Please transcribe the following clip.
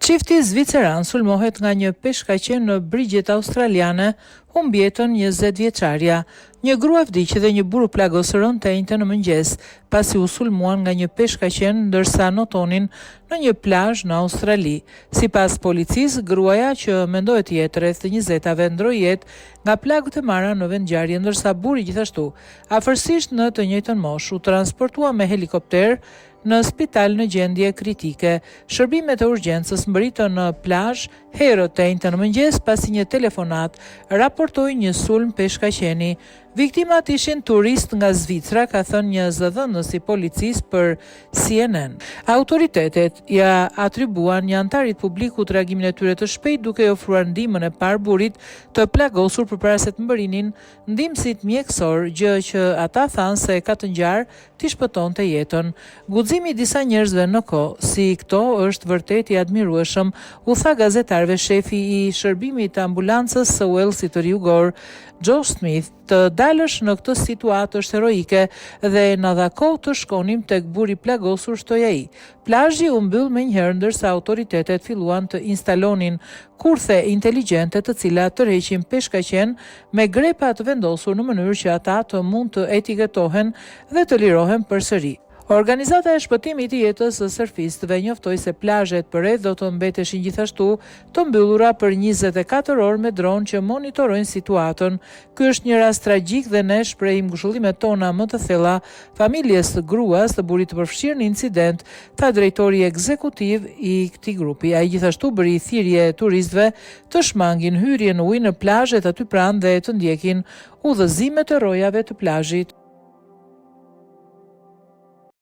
Çifti zviceran sulmohet nga një peshkaqe në brigjet australiane, humb jetën 20 vjeçaria. Një grua vdiq dhe një burr plagosëron të njëjtën në mëngjes, pasi u sulmuan nga një peshkaqen ndërsa notonin në një plazh në Australi. Sipas policisë, gruaja që mendohet të jetë rreth 20-tave ndroi jetë nga plagët e marra në vendngjarje, ndërsa burri gjithashtu, afërsisht në të njëjtën moshë, u transportua me helikopter në spital në gjendje kritike. Shërbimet e urgjencës mbërritën në plazh herët të njëjtën mëngjes pasi një telefonat raportoi një sulm peshkaqeni. Viktimat ishin turist nga Zvicra, ka thënë një zëdhënës i policisë për CNN. Autoritetet ja atribuan një antarit publikut reagimin e tyre të shpejt, duke ofruar ndihmën e parë burrit të plagosur përpara se të mbërrinin ndihmësit mjekësor, gjë që ata thanë se ka të ngjarë t'i shpëtonte jetën. Guximi i disa njerëzve në kohë si këto është vërtet i admirueshëm, u tha gazetarëve shefi i shërbimit të ambulancës së Walesit të Riugor, Joe Smith. Të dalësh në këtë situatë është heroike dhe na dha kohë të shkonim tek burri plagosur, shtoi ai. Plazhi u mbyll menjëherë ndërsa autoritetet filluan të instalonin kurthe inteligjente të cilat tërheqin peshkaqen me grepa të vendosur në mënyrë që ata të mund të etiketohen dhe të lirohen përsëri. Organizata e shpëtimit të jetës së surfistëve njoftoi se plazhet përreth do të mbeteshin gjithashtu të mbyllura për 24 orë me dron që monitorojnë situatën. Ky është një rast tragjik dhe ne shprehim ngushëllimet tona më të thella familjes së gruas të burrit të përfshirë në incident, tha drejtori ekzekutiv i këtij grupi. Ai gjithashtu bëri thirrje turistëve të shmangin hyrjen në ujë në plazhet aty pranë dhe të ndjekin udhëzimet e rrojave të plazhit.